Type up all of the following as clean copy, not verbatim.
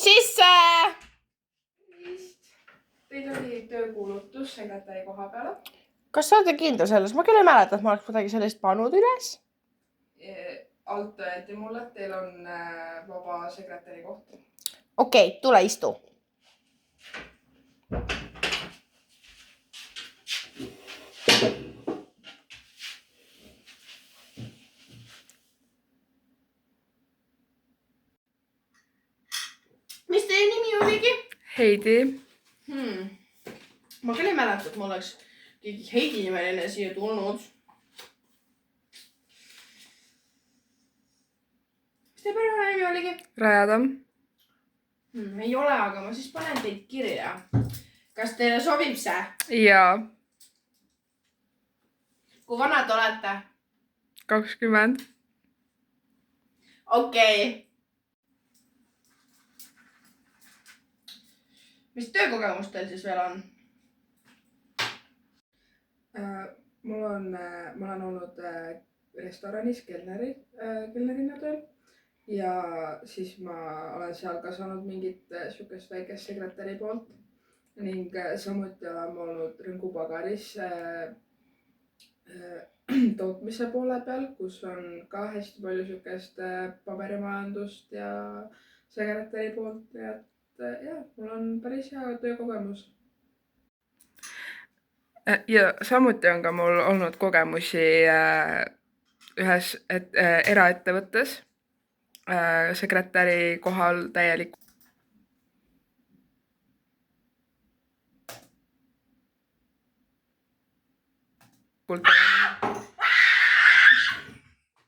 sisse! Teil oli töökuulutus sekretäri koha peale. Kas sa olete kindel selles? Ma küll ei mäleta, et ma oleks kuidagi sellist pannud üles. Alt öeldi mulle, et teil on vaba sekretäri koht. Okei, tule istu. Mis teie nimi oligi? Heidi. Ma küll ei mäleta, et ma oleks keegi Heidi nimeline siia tulnud. Mis teie perekonnanimi oligi? Rajatamm. Ei ole, aga ma siis panen teid kirja. Kas teile sobib see? Jaa. Kui vanad olete? 20. Okei. Mis töökogemus teil siis veel on? Ma olen olnud restoranis kelnerina tööl ja siis ma olen seal ka saanud mingit sihukest väikest sekretäri poolt ning samuti olen ma olnud rõngupagaris tootmise poole peal, kus on ka hästi palju sihukest paberimajandust ja sekretäri poolt, nii et jah, mul on päris hea töökogemus. Ja samuti on ka mul olnud kogemusi ühes eraettevõttes sekretäri kohal täielik.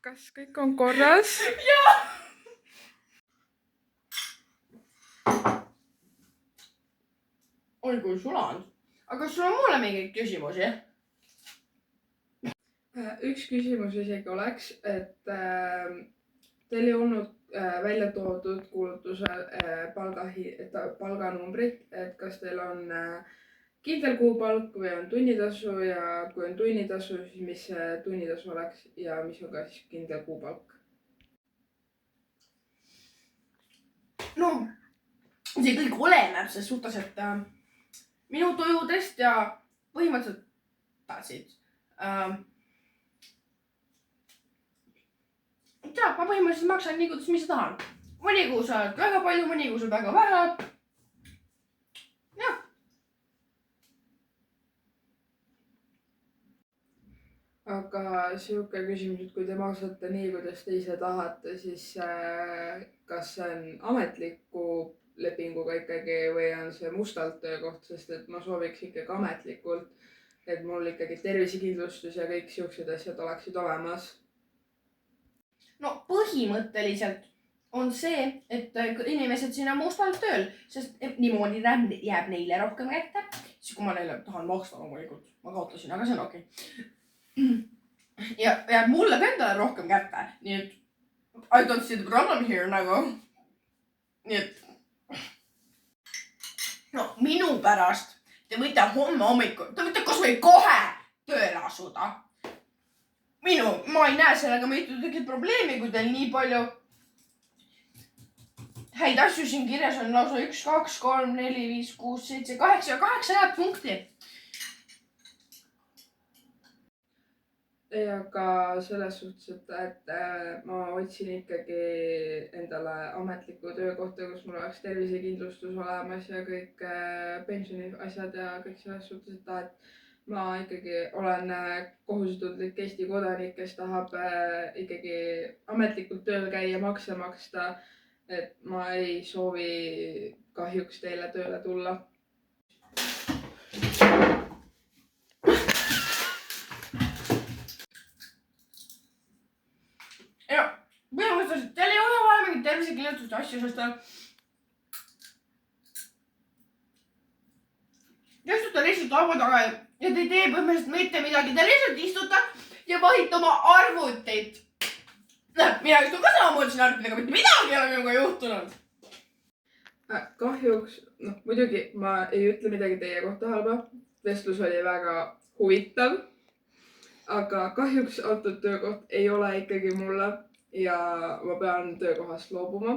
Kas kõik on korras? Jaa! Oi kui sulanud. Aga kas sul on mulle mingeid küsimusi? Üks küsimus isegi oleks, et teil ei olnud välja toodud kuulutusel palganumbrit, et kas teil on kindel kuupalk või on tunnitasu ja kui on tunnitasu, siis mis see tunnitasu oleks ja mis on ka siis kindel kuupalk? No, see kõik oleneb ses suhtes, et minu tujudest ja põhimõtteliselt tahtsid. Ma põhimõtteliselt maksan nii, kuidas mis tahan. Mõni kuu saad väga palju, mõni kuu saad väga vähe. Jah. Aga sihuke küsimus, et kui te maksate nii, kuidas te ise tahate, siis kas see on ametliku lepinguga ikkagi või on see mustalt töökoht, sest et ma sooviks ikkagi ametlikult, et mul ikkagi tervisekindlustus ja kõik siuksed asjad oleksid olemas. No põhimõtteliselt on see, et inimesed siin on mustalt tööl, sest niimoodi jääb neile rohkem kätte. Siis kui ma neile tahan maksta, loomulikult ma kaotasin, aga see on okei. Ja jääb mulle ka endale rohkem kätte, nii et I don't see the problem here nagu. Nii et no minu pärast te võite homme hommikul, te võite kas või kohe tööle asuda. Ma ei näe sellega mitte ühtegi probleemi, kui teil nii palju häid asju siin kirjas on lausa 1, 2, 3, 4, 5, 6, 7, 8 ja 8 head punkti. Ja ka selles suhtes, et ma otsin ikkagi endale ametlikku töökohta, kus mul oleks tervisekindlustus olemas ja kõik pensioniasjad ja kõik selles suhtes, et ma ikkagi olen kohustuslik Eesti kodanik, kes tahab ikkagi ametlikult tööl käia, makse maksta, et ma ei soovi kahjuks teile tööle tulla. Ja põhimõtteliselt teil ei ole vaja mingit tervisekindlustust asju, sest te istute lihtsalt laua taga ja te ei tee põhimõtteliselt mitte midagi. Te lihtsalt istute ja vahite oma arvutit. Mina istun ka samamoodi siin arvutit, aga mitte midagi ei ole minuga juhtunud. Kahjuks, muidugi ma ei ütle midagi teie kohta halba. Vestlus oli väga huvitav. Aga kahjuks antud töökoht ei ole ikkagi mulle ja ma pean töökohast loobuma.